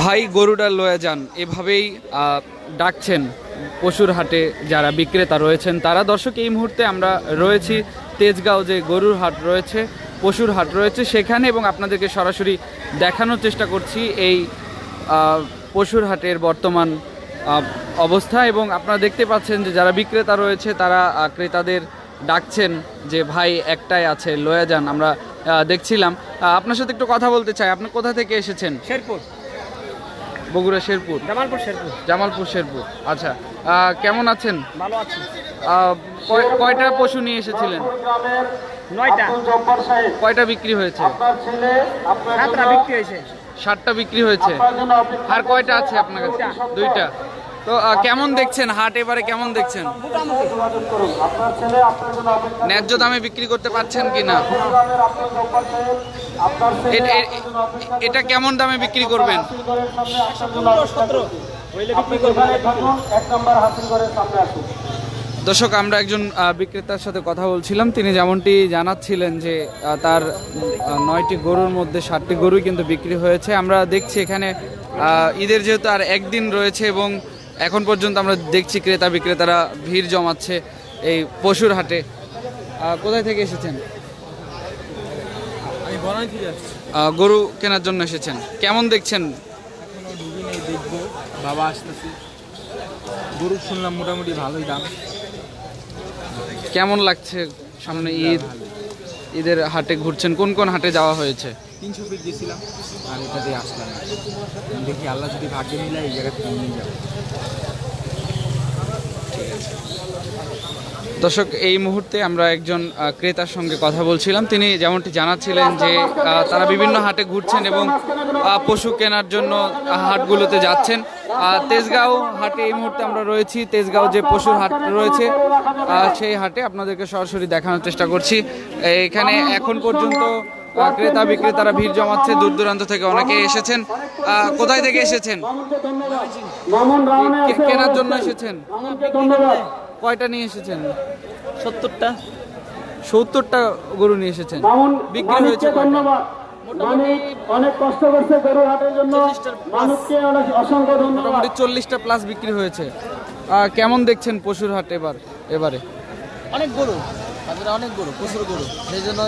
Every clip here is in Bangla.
ভাই গরুটা লয়ে যান, এভাবেই ডাকছেন পশুর হাটে যারা বিক্রেতা রয়েছেন তারা। দর্শক, এই মুহূর্তে আমরা রয়েছি তেজগাঁও যে গরুর হাট রয়েছে, পশুর হাট রয়েছে সেখানে, এবং আপনাদেরকে সরাসরি দেখানোর চেষ্টা করছি এই পশুর হাটের বর্তমান অবস্থা। এবং আপনারা দেখতে পাচ্ছেন যে যারা বিক্রেতা রয়েছে তারা ক্রেতাদের ডাকছেন যে ভাই একটাই আছে, লয়ে যান। আমরা দেখছিলাম। আপনার সাথে একটু কথা বলতে চাই। আপনি কোথা থেকে এসেছেন? শেরপুর, বগুড়া শেরপুর, জামালপুর শেরপুর। আচ্ছা, কেমন আছেন? ভালো আছি। কয়টা পশু নিয়ে এসেছিলেন? 9টা। কয়টা বিক্রি হয়েছে? 7টা বিক্রি হয়েছে। 7টা বিক্রি হয়েছে। আর কয়টা আছে আপনার কাছে? 2টা। তো কেমন দেখছেন হাট এবারে? কেমন দেখছেন? ন্যায্য দামে বিক্রি করতে পারছেন কিনা? এটা কেমন দামে বিক্রি করবেন? দর্শক, আমরা একজন বিক্রেতার সাথে কথা বলছিলাম। তিনি যেমনটি জানাচ্ছিলেন যে তার 9টি গরুর মধ্যে 7টি গরুই কিন্তু বিক্রি হয়েছে। আমরা দেখছি এখানে ঈদের যেহেতু আর একদিন রয়েছে এবং এখন পর্যন্ত আমরা দেখছি ক্রেতা বিক্রেতারা ভিড় জমাচ্ছে এই পশুর হাটে। কোথায় থেকে এসেছেন? আমি বনানী থেকে আসছি। গরু কেনার জন্য এসেছেন। কেমন দেখছেন? এখনো ঢুকি নেই, দেখবো। বাবা আসতেছি। গরু শুনলাম মোটামুটি ভালোই দাম। কেমন লাগছে সামনে ঈদ? ঈদের হাটে ঘুরছেন, কোন কোন হাটে যাওয়া হয়েছে? 300 ফিট গেছিলাম আর এটা দিয়ে আসলাম। দেখি আল্লাহ যদি ভাগ্যে মিলায় এই জায়গায় নিয়ে যাবো। দর্শক, এই মুহূর্তে আমরা একজন ক্রেতার সঙ্গে কথা বলছিলাম। তিনি যেমনটি জানাচ্ছিলেন যে তারা বিভিন্ন হাটে ঘুরছেন এবং পশু কেনার জন্য হাটগুলোতে যাচ্ছেন। তেজগাঁও হাটে এই মুহূর্তে আমরা রয়েছি। তেজগাঁও যে পশুর হাট রয়েছে সেই হাটে আপনাদেরকে সরাসরি দেখানোর চেষ্টা করছি। এখানে এখন পর্যন্ত ক্রেতা বিক্রেতারা ভিড় জমাচ্ছে, দূর দূরান্ত থেকে অনেকে এসেছেন। কোথায় থেকে এসেছেন? কেনার জন্য এসেছেন? কয়টা নিয়ে এসেছেন? 70টা। 70টা গরু নিয়ে এসেছেন। বিক্রি হয়েছে অনেক কষ্ট করছে গরু হাটের জন্য। মানুষকে অনেক অসংখ্য ধন্যবাদ। মোটামুটি 40টা প্লাস বিক্রি হয়েছে। কেমন দেখছেন পশুর হাট এবারে? অনেক গরু, তাদের অনেক গরু, প্রচুর গরু, সেই জন্য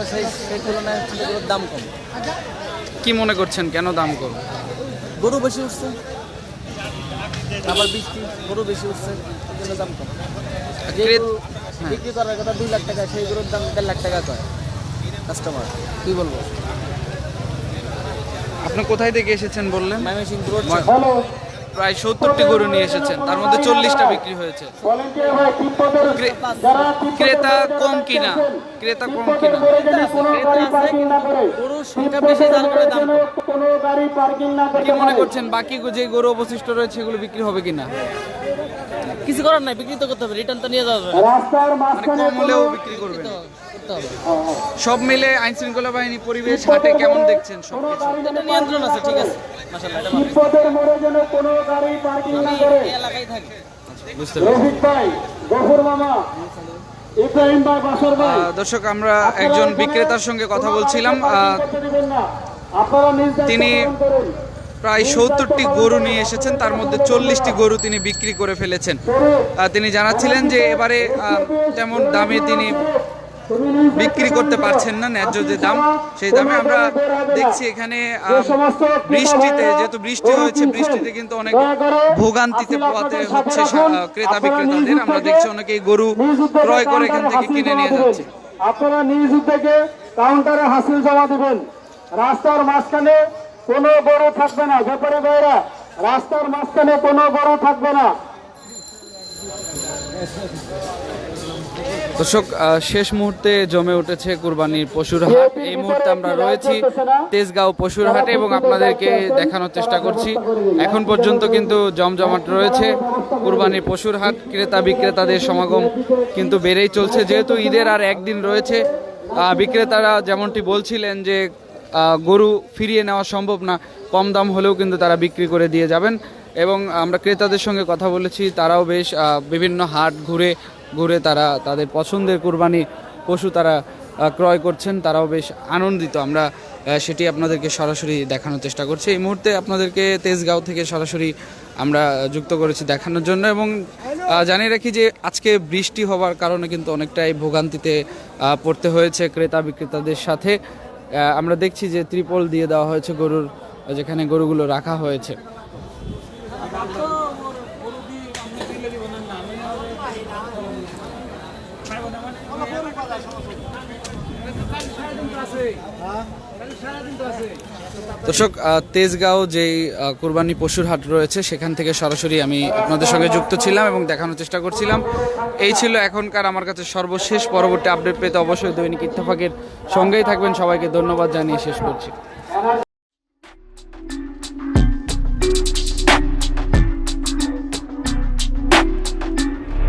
সেই তুলনায় গরুর দাম কম। কি মনে করছেন কেন দাম কম? গরু বেশি উঠছে, আবার বৃষ্টি, গরু বেশি উঠছে, সেই জন্য দাম কম। যে গরু বিক্রি করার কথা 2 লাখ টাকা, সেই গরুর দাম 1.5 লাখ টাকা কয় কাস্টমার। কি বলবো? আপনি কোথায় থেকে এসেছেন বললেন? ময়মনসিংহ। প্রায় 70টি গরু নিয়ে এসেছেন, তার মধ্যে 40টা বিক্রি হয়েছে। ক্রেতা কম কিনা? গরুর সংখ্যা বেশি, যার কারণে দাম কম। কি মনে করছেন বাকি যে গরু অবশিষ্ট রয়েছে এগুলো বিক্রি হবে কিনা? কিছু করার নাই, বিক্রি তো করতে হবে, রিটার্ন তো নিয়ে যাবে। মানে কম হলেও বিক্রি করবেন? সব মিলে আইন শৃঙ্খলা বাহিনী, পরিবেশ, হাটে কেমন দেখছেন? এটা নিয়ন্ত্রণ আছে, ঠিক আছে, মাশাআল্লাহ, এটা ভালো। আমি এই এলাকায় থাকি। বুঝতে পারছি। দর্শক, আমরা একজন বিক্রেতার সঙ্গে কথা বলছিলাম। তিনি প্রায় 70টি গরু নিয়ে এসেছেন, তার মধ্যে 40টি গরু তিনি বিক্রি করে ফেলেছেন। তিনি জানাচ্ছিলেন যে এবারে তেমন দামে তিনি বিক্রি করতে পারছেন না, ন্যায্য যে দাম সেই দামে। আমরা দেখছি এখানে বৃষ্টিতে, যেহেতু বৃষ্টি হয়েছে, বৃষ্টিতে কিন্তু অনেক ভোগান্তিতে পোহাতে হচ্ছে ক্রেতা বিক্রেতাদের। আমরা দেখছি অনেকেই গরু ক্রয় করে এখান থেকে কিনে নিয়ে যাচ্ছে। আপনারা নিজ উদ্যোগে কাউন্টারে হাসিল জমা দিবেন। রাস্তার মাঝখানে কোনো গরু থাকবে না, ব্যাপারী ভাইরা, রাস্তার মাঝখানে কোনো গরু থাকবে না। দর্শক, শেষ মুহূর্তে জমে উঠেছে কুরবানির পশুর হাট। এই মুহূর্তে আমরা রয়েছি তেজগাঁও পশুর হাটে এবং আপনাদেরকে দেখানোর চেষ্টা করছি। এখন পর্যন্ত কিন্তু জমজমাট রয়েছে কুরবানির পশুর হাট। ক্রেতা বিক্রেতাদের সমাগম কিন্তু বেড়েই চলছে। যেহেতু ঈদের আর একদিন রয়েছে, বিক্রেতারা যেমনটি বলছিলেন যে গরু ফিরিয়ে নেওয়া সম্ভব না, কম দাম হলেও কিন্তু তারা বিক্রি করে দিয়ে যাবেন। এবং আমরা ক্রেতাদের সঙ্গে কথা বলেছি, তারাও বেশ বিভিন্ন হাট ঘুরে তারা তাদের পছন্দের কুরবানি পশু তারা ক্রয় করছেন, তারাও বেশ আনন্দিত। আমরা সেটি আপনাদেরকে সরাসরি দেখানোর চেষ্টা করছি। এই মুহূর্তে আপনাদেরকে তেজগাঁও থেকে সরাসরি আমরা যুক্ত করেছি দেখানোর জন্য, এবং জানিয়ে রাখি যে আজকে বৃষ্টি হওয়ার কারণে কিন্তু অনেকটাই ভোগান্তিতে পড়তে হয়েছে ক্রেতা বিক্রেতাদের সাথে। আমরা দেখছি যে ত্রিপল দিয়ে দেওয়া হয়েছে গরুর, যেখানে গরুগুলো রাখা হয়েছে। দর্শক, তেজগাঁও যেই কুরবানি পশুর হাট রয়েছে সেখান থেকে সরাসরি আমি আপনাদের সঙ্গে যুক্ত ছিলাম এবং দেখানোর চেষ্টা করছিলাম। এই ছিল এখনকার আমার কাছে সর্বশেষ। পরবর্তী আপডেট পেতে অবশ্যই দৈনিক ইত্তেফাকের সঙ্গেই থাকবেন। সবাইকে ধন্যবাদ জানিয়ে শেষ করছি।